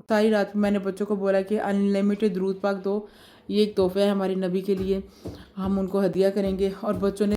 सारी रात मैंने बच्चों को बोला कि अनलिमिटेड दूध पाक दो, ये एक तोहफा है हमारे नबी के लिए, हम उनको हदिया करेंगे। और बच्चों ने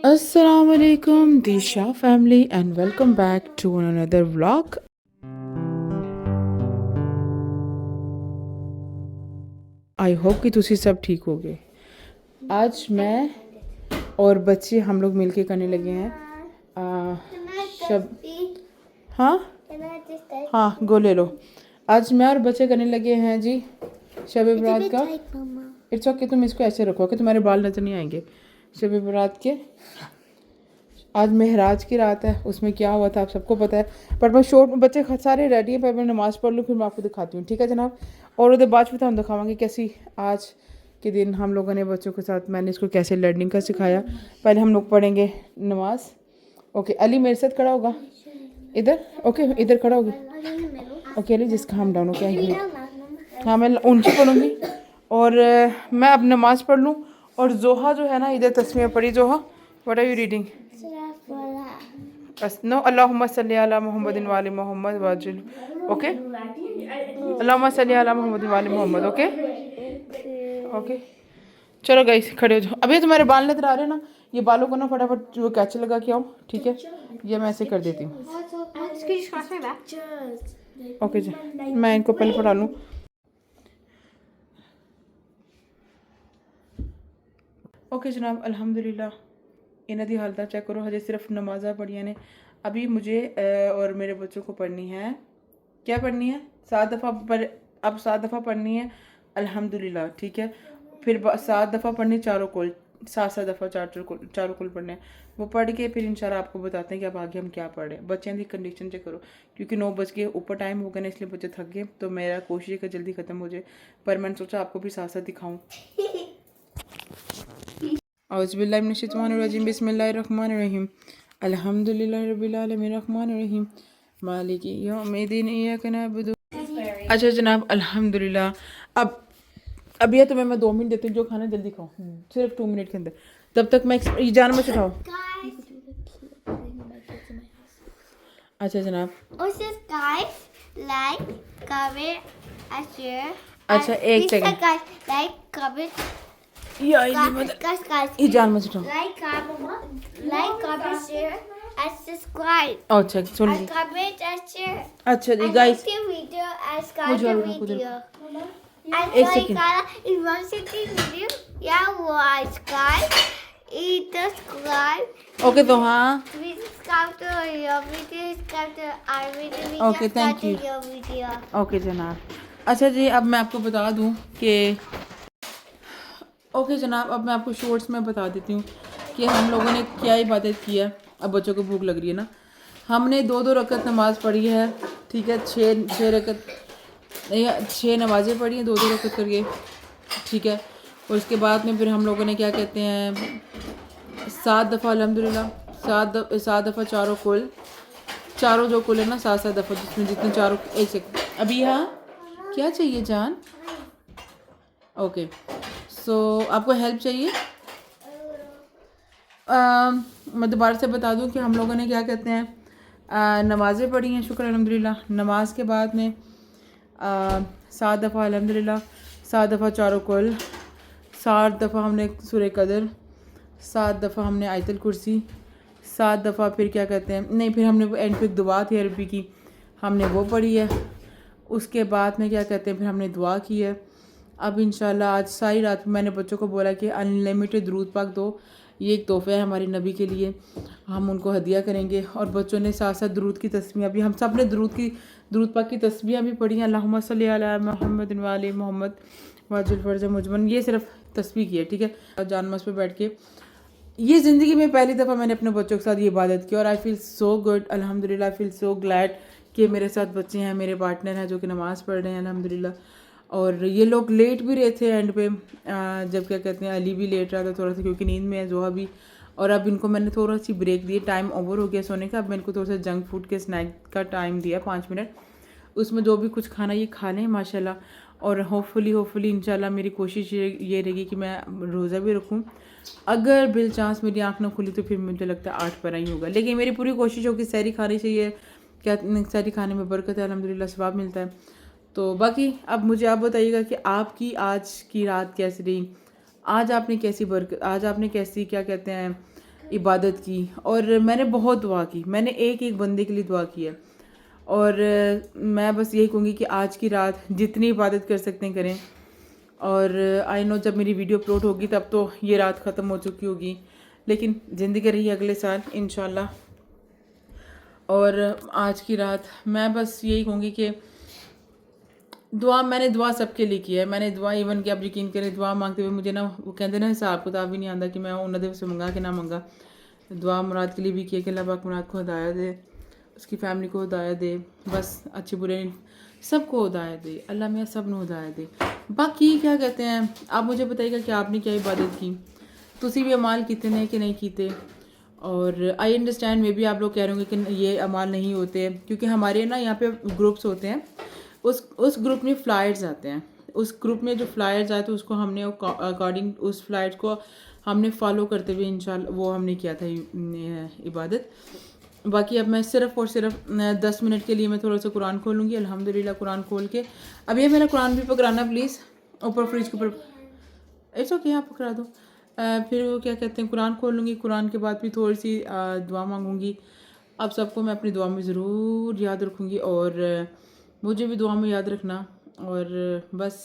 अस्सलाम वालेकुम Disha family and welcome back to another vlog. I hope कि तुसी सब ठीक हो गए। आज मैं और बच्चे हम लोग मिलके करने लगे हैं शब हाँ गो ले लो। आज मैं और बच्चे करने लगे हैं जी शब बरात का। इट्स ओके, तुम इसको ऐसे रखो कि तुम्हारे बाल नजर नहीं आएंगे। शब बरात के आज महराज की रात है, उसमें क्या हुआ था आप सबको पता है। पर मैं शॉर्ट में बच्चे सारे रेडी हैं, पर मैं नमाज़ पढ़ लूँ फिर मैं आपको दिखाती हूँ, ठीक है जनाब। और उधर बाद में हम दिखावाएंगे कैसी आज के दिन हम लोगों ने बच्चों के साथ मैंने इसको कैसे लर्निंग का सिखाया। पहले हम लोग पढ़ेंगे नमाज। ओके अली मेरे साथ खड़ा होगा इधर। ओके इधर खड़ा होगी। ओके अली जिसका हम डाउन हो क्या। हाँ मैं ऊंची पढ़ूँगी और मैं अब नमाज़ पढ़ लूँ। और जोहा जो है ना इधर तस्वीर पढ़ी। जोहा what are you reading? No अल्लाहुम्मा सल्ली अला मुहम्मदिन व आलि मुहम्मद वाजिल। ओके अल्लाहुम्मा सल्ली अला मुहम्मदिन व आलि मुहम्मद। ओके ओके चलो गाइस खड़े हो जाओ। अभी तुम्हारे बाल नजर आ रहे हैं ना, ये बालों को ना फटाफट वो कैच लगा के आओ, ठीक है। ये मैं ऐसे कर देती हूँ। ओके जी मैं इनको पहले पढ़ा लूँ। ओके जनाब अल्हम्दुलिल्लाह इन्ह दी हालत चेक करो। हजे सिर्फ नमाज़ा पढ़िया ने। अभी मुझे और मेरे बच्चों को पढ़नी है, क्या पढ़नी है 7 दफ़ा पर। अब 7 दफ़ा पढ़नी है अल्हम्दुलिल्लाह, ठीक है। फिर 7 दफ़ा पढ़नी चारों कुल, 7 दफ़ा चारों कुल पढ़ने हैं। वो पढ़ के फिर इंशाल्लाह आपको बताते हैं कि अब आगे हम क्या पढ़ रहे हैं। बच्चों की कंडीशन चेक करो क्योंकि 9 बज के ऊपर टाइम हो गया ना, इसलिए बच्चे थक गए। तो मेरा कोशिश है कि जल्दी ख़त्म हो जाए, पर मैंने सोचा आपको भी साथ साथ दिखाऊँ। औज़ुबिल्लाहि मिनश्शैतानिर्रजीम बिस्मिल्लाहिर्रहमानिर्रहीम अल्हम्दुलिल्लाहि रब्बिल आलमीन रहमानिर्रहीम मालिकी यौमिद्दीन इय्याका नअबुदु। अच्छा जनाब अल्हम्दुलिल्लाह अब यह तुम्हें मैं 2 मिनट देती हूँ, जो खाना जल्दी खाओ, सिर्फ 2 मिनट के अंदर। तब तक मैं ये जान मत उठाओ। अच्छा जनाब अच्छा एक सेकंड ये जान मत उठाओ। अच्छा सुन ली। अच्छा जी गाइस एक सेकंड। ओके तो हाँ ओके थैंक यू। ओके जनाब अच्छा जी अब मैं आपको बता दूं कि ओके जनाब अब मैं आपको शॉर्ट्स में बता देती हूँ कि हम लोगों ने क्या इबादत की है। अब बच्चों को भूख लग रही है ना। हमने 2-2 रकत नमाज़ पढ़ी है, ठीक है। 6 रकत नहीं 6 नमाज़ें पढ़ी हैं 2-2 रकत करके, ठीक है। और उसके बाद में फिर हम लोगों ने क्या कहते हैं 7 दफ़ा अल्हम्दुलिल्लाह 7 दफ़ा चारों जो कुल है ना 7-7 दफ़ा जिसमें जितने चारों। एक सेकंड अभी हाँ क्या चाहिए जान? ओके सो आपको हेल्प चाहिए? मैं दोबारा से बता दूं कि हम लोगों ने क्या कहते हैं नमाज़ें पढ़ी हैं शुक्र अल्हम्दुलिल्लाह। नमाज के बाद में 7 दफ़ा अल्हम्दुलिल्लाह 7 दफ़ा चारों कुल 7 दफ़ा हमने सूरह कदर 7 दफ़ा हमने आयतुल कुर्सी 7 दफ़ा फिर क्या कहते हैं नहीं फिर हमने एंड पे दुआ थी अरबी की हमने वो पढ़ी है। उसके बाद में क्या कहते हैं फिर हमने दुआ की है। अब इंशाल्लाह आज सारी रात मैंने बच्चों को बोला कि अनलिमिटेड दूध पाक दो, ये एक तोहफ़ा है हमारे नबी के लिए, हम उनको हदिया करेंगे। और बच्चों ने साथ साथ दरूद की तस्बीह भी हम सब ने दरूद पाक की तस्बीह भी पढ़ी हैं। अल्लाहुम्मा सल्ली अला मुहम्मदिन व आलि मुहम्मद वाजिल फ़र्ज मुजमन, ये सिर्फ तस्बीह की है, ठीक है। जानमस पे बैठ के ये ज़िंदगी में पहली दफ़ा मैंने अपने बच्चों के साथ ये इबादत की और आई फील सो गुड अल्हम्दुलिल्लाह। आई फील सो ग्लैड कि मेरे साथ बच्चे हैं, मेरे पार्टनर हैं जो कि नमाज़ पढ़ रहे हैं अल्हम्दुलिल्लाह। और ये लोग लेट भी रहे थे एंड पे जब क्या कहते हैं अली भी लेट रहा था थोड़ा सा क्योंकि नींद में है जोहा भी। और अब इनको मैंने थोड़ा सी ब्रेक दी, टाइम ओवर हो गया सोने का। अब मैंने इनको थोड़ा सा जंक फूड के स्नैक का टाइम दिया 5 मिनट, उसमें जो भी कुछ खाना ये खा लें माशाल्लाह। और होपफुली इंशाल्लाह मेरी कोशिश ये रहेगी कि मैं रोज़ा भी रखूँ। अगर बिल चांस मेरी आँख ना खुली तो फिर मुझे लगता है 8 पर ही होगा, लेकिन मेरी पूरी कोशिश होगी सहरी खानी चाहिए क्या सारी खाने में बरकत है, अल्हम्दुलिल्लाह सवाब मिलता है। तो बाकी अब मुझे आप बताइएगा कि आपकी आज की रात कैसी रही, आज आपने कैसी बरकत, आज आपने कैसी क्या कहते हैं इबादत की। और मैंने बहुत दुआ की, मैंने एक एक बंदे के लिए दुआ की है। और मैं बस यही कहूँगी कि आज की रात जितनी इबादत कर सकते हैं करें। और आई नो जब मेरी वीडियो अपलोड होगी तब तो ये रात ख़त्म हो चुकी होगी, लेकिन ज़िंदगी रही अगले साल इंशाल्लाह। और आज की रात मैं बस यही कहूँगी कि मैंने दुआ सबके लिए की है। मैंने दुआ इवन कि आप यकीन करें दुआ मांगते हुए मुझे ना वो कहते ना हिसाब किताब भी नहीं आता कि मैं उन्होंने से मंगा कि ना मंगा। दुआ मुराद के लिए भी किया कि अल्लाह पाक मुराद को हिदायत दे, उसकी फैमिली को हिदायत दे, बस अच्छे बुरे सबको हिदायत दे, अल्लाह मियाँ सब को हिदायत दे। बाकी क्या कहते हैं आप मुझे बताइएगा कि आपने क्या इबादत की, तुसी भी अमाल कितने हैं कि नहीं कीते। और आई अंडरस्टैंड मे बी आप लोग कह रहे होंगे कि ये अमाल नहीं होते, क्योंकि हमारे ना यहाँ पे ग्रुप्स होते हैं, उस ग्रुप में फ्लायर्स आते हैं। उस ग्रुप में जो फ्लायर्स आए थे उसको हमने अकॉर्डिंग उस फ्लायर्स को हमने फॉलो करते हुए इंशाल्लाह वो हमने किया था इबादत। बाकी अब मैं सिर्फ़ और सिर्फ 10 मिनट के लिए मैं थोड़ा सा कुरान खोलूँगी। अल्हम्दुलिल्लाह कुरान खोल के अब ये मेरा कुरान भी पकड़ाना प्लीज़, ऊपर फ्रिज के ऊपर इट्स ओके आप पकड़ा दो। फिर वो क्या कहते हैं कुरान खोल लूँगी, कुरान के बाद भी थोड़ी सी दुआ मांगूँगी। आप सबको मैं अपनी दुआ में ज़रूर याद रखूँगी और मुझे भी दुआ में याद रखना। और बस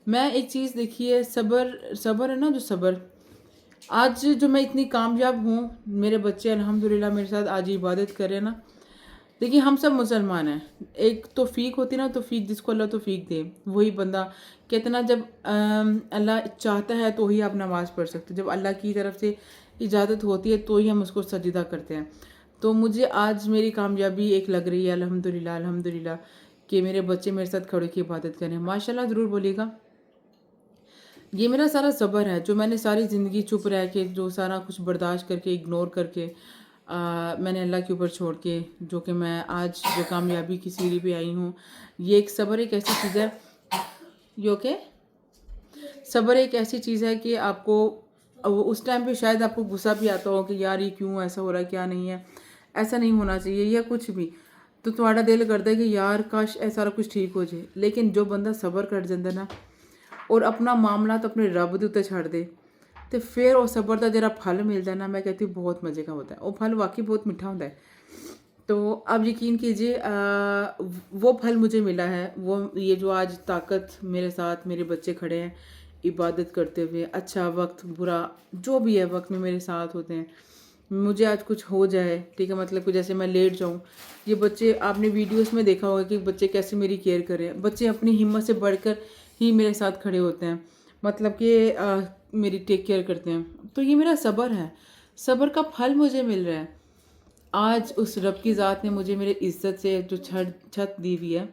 मैं एक चीज़ देखिए, सब्र है ना, जो सब्र आज जो मैं इतनी कामयाब हूँ, मेरे बच्चे अल्हम्दुलिल्लाह मेरे साथ आज इबादत कर रहे हैं ना। देखिए हम सब मुसलमान हैं, एक तौफीक होती ना, तौफीक जिसको अल्लाह तौफीक दे वही बंदा कहते ना, जब अल्लाह चाहता है तो ही आप नमाज़ पढ़ सकते, जब अल्लाह की तरफ से इजाज़त होती है तो ही हम उसको सजदा करते हैं। तो मुझे आज मेरी कामयाबी एक लग रही है अल्हम्दुलिल्लाह अल्हम्दुलिल्लाह कि मेरे बच्चे मेरे साथ खड़े की इबादत करें, माशाल्लाह ज़रूर बोलिएगा। ये मेरा सारा सब्र है जो मैंने सारी ज़िंदगी चुप रह के, जो सारा कुछ बर्दाश्त करके, इग्नोर करके मैंने अल्लाह के ऊपर छोड़ के जो कि मैं आज जो कामयाबी की सीढ़ी पे आई हूँ। ये एक सब्र एक ऐसी चीज़ है, यो के सब्र एक ऐसी चीज़ है कि आपको उस टाइम पे शायद आपको गुस्सा भी आता हो कि यार ये क्यों ऐसा हो रहा है, क्या नहीं है, ऐसा नहीं होना चाहिए या कुछ भी। तो तुम्हारा दिल करता है कि यार काश ऐसा सारा कुछ ठीक हो जाए। लेकिन जो बंदा सब्र कर जाता ना और अपना मामला तो अपने रब के उत्ते छड़ दे, तो फिर वो सब्र का जरा फल मिलता है ना, मैं कहती हूँ बहुत मज़े का होता है। वो फल वाकई बहुत मीठा होता है। तो आप यकीन कीजिए वो फल मुझे मिला है, वो ये जो आज ताकत मेरे साथ मेरे बच्चे खड़े हैं इबादत करते हुए, अच्छा वक्त बुरा जो भी है वक्त में मेरे साथ होते हैं। मुझे आज कुछ हो जाए, ठीक है, मतलब कुछ जैसे मैं लेट जाऊँ, ये बच्चे आपने वीडियोस में देखा होगा कि बच्चे कैसे मेरी केयर कर रहे हैं। बच्चे अपनी हिम्मत से बढ़कर ही मेरे साथ खड़े होते हैं, मतलब कि मेरी टेक केयर करते हैं। तो ये मेरा सब्र है, सब्र का फल मुझे मिल रहा है। आज उस रब की ज़ात ने मुझे मेरे इज़्ज़त से जो छत दी हुई है,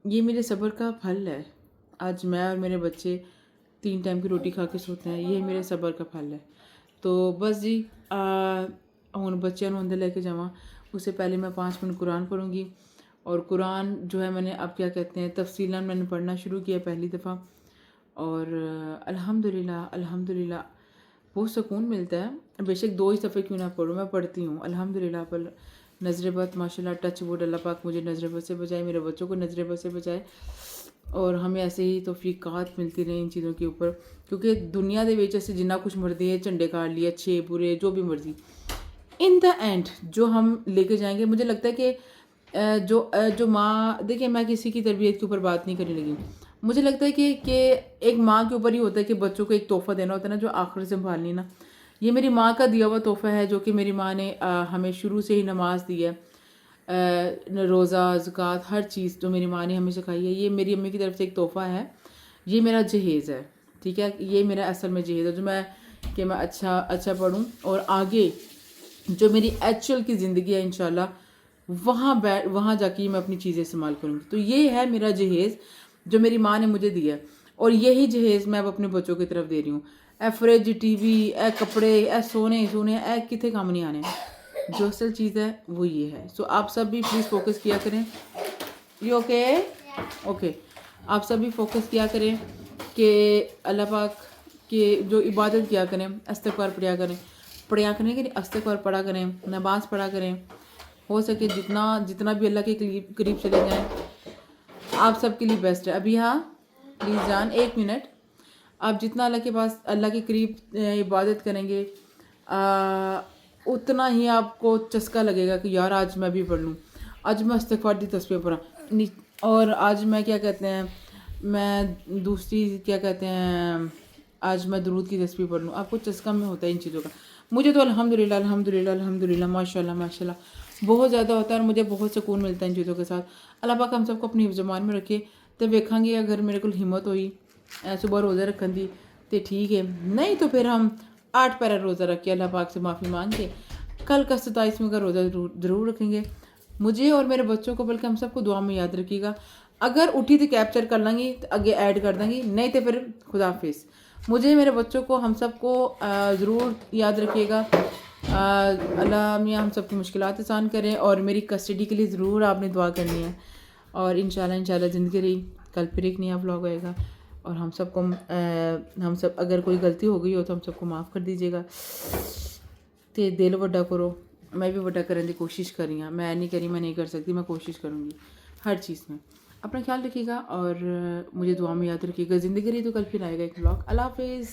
ये मेरे सब्र का फल है। आज मैं और मेरे बच्चे 3 टाइम की रोटी खा के सोते हैं, ये मेरे सब्र का फल है। तो बस जी हुण बच्चों अंदर लेके जावा, उससे पहले मैं 5 मिनट कुरान पढ़ूँगी। और कुरान जो है मैंने अब क्या कहते हैं तफसीलन मैंने पढ़ना शुरू किया पहली दफ़ा। और अल्हम्दुलिल्लाह अल्हम्दुलिल्लाह बहुत सुकून मिलता है। बेशक 2 ही सफ़े क्यों ना पढ़ूँ, मैं पढ़ती हूँ अल्हम्दुलिल्लाह। पर नज़र बद माशाल्लाह टच वुड, अल्लाह पाक मुझे नज़र बद से बचाए, मेरे बच्चों को नज़र बद से बचाए और हमें ऐसे ही तौफीक़ात मिलती रही इन चीज़ों के ऊपर। क्योंकि दुनिया दे विच असीं जिन्ना कुछ मर्जी है झंडे गाड़ लिए, अच्छे बुरे जो भी मर्जी, इन द एंड जो हम लेके जाएंगे, मुझे लगता है कि जो माँ, देखिए मैं किसी की तरबियत के ऊपर बात नहीं करने लगी, मुझे लगता है कि एक माँ के ऊपर ही होता है कि बच्चों को एक तोहफ़ा देना होता है ना, जो आखिर संभालनी ना। ये मेरी माँ का दिया हुआ तोहफ़ा है, जो कि मेरी माँ ने हमें शुरू से ही नमाज दी है, रोज़ा ज़कात हर चीज़ जो मेरी माँ ने हमें सिखाई है, ये मेरी अम्मी की तरफ से एक तोहफ़ा है। ये मेरा जहेज़ है, ठीक है, ये मेरा असल में जहेज़ है जो मैं अच्छा पढ़ूँ और आगे जो मेरी एक्चुअल की ज़िंदगी है इंशाल्लाह वहाँ जाके मैं अपनी चीज़ें इस्तेमाल करूँगी। तो ये है मेरा जहेज़ जो मेरी माँ ने मुझे दिया है, और यही जहेज़ मैं अब अपने बच्चों की तरफ दे रही हूँ। ए फ्रिज, टीवी, ए कपड़े, ए सोने ए कितने काम नहीं आने, जो असल चीज़ है वो ये है। सो आप सब भी प्लीज़ फोकस किया करें। ये ओके आप सब भी फोकस किया करें कि अल्लाह पाक के जो इबादत किया करें, इस्तग़फ़ार पढ़ा करें कि इस्तग़फ़ार पढ़ा करें, नमाज़ पढ़ा करें, हो सके जितना भी अल्लाह के करीब चले जाएं, आप सबके लिए बेस्ट है। अभी हाँ प्लीज़ जान 1 मिनट, आप जितना अल्लाह के करीब इबादत करेंगे उतना ही आपको चस्का लगेगा कि यार आज मैं भी पढ़ लूँ, आज मैं इस्तिग़फ़ार दी तस्बीह पढ़ा, और आज मैं क्या कहते हैं, मैं दूसरी क्या कहते हैं, आज मैं दुरूद की तस्बीह पढ़ लूँ। आपको चस्का में होता है इन चीज़ों का। मुझे तो अल्हम्दुलिल्लाह अल्हम्दुलिल्लाह अल्हम्दुलिल्लाह माशाल्लाह माशाल्लाह बहुत ज़्यादा होता है, और मुझे बहुत सुकून मिलता है इन चीज़ों के साथ। अल्लाह पाक हम सबको अपनी हिफ्ज़-ए-मान में रखे। तो वेखांगे अगर मेरे को हिम्मत हुई सुबह रोज़ा रखन दी तो ठीक है, नहीं तो फिर हम 8 पैरा रोज़ा रख के अल्लाह पाक से माफ़ी मांग के कल का 27वें का रोज़ा ज़रूर रखेंगे। मुझे और मेरे बच्चों को, बल्कि हम सबको दुआ में याद रखिएगा। अगर उठी तो कैप्चर कर लेंगी तो आगे ऐड कर देंगी, नहीं तो फिर खुदा हाफिज़। मुझे, मेरे बच्चों को, हम सबको ज़रूर याद रखिएगा। अल्लाह मियाँ हम सबकी मुश्किलात आसान करें, और मेरी कस्टडी के लिए ज़रूर आपने दुआ करनी है। और इंशाल्लाह ज़िंदगी रही, कल फिर एक नया व्लॉग आएगा। और हम सब अगर कोई गलती हो गई हो तो हम सबको माफ़ कर दीजिएगा। तो दिल वड्डा करो, मैं भी वड्डा करने की कोशिश कर रही हूँ। मैं नहीं करी, मैं नहीं कर सकती, मैं कोशिश करूँगी हर चीज़ में। अपना ख्याल रखिएगा और मुझे दुआ में याद रखिएगा। ज़िंदगी रही तो कल फिर आएगा एक व्लॉग। अल्लाह हाफिज़।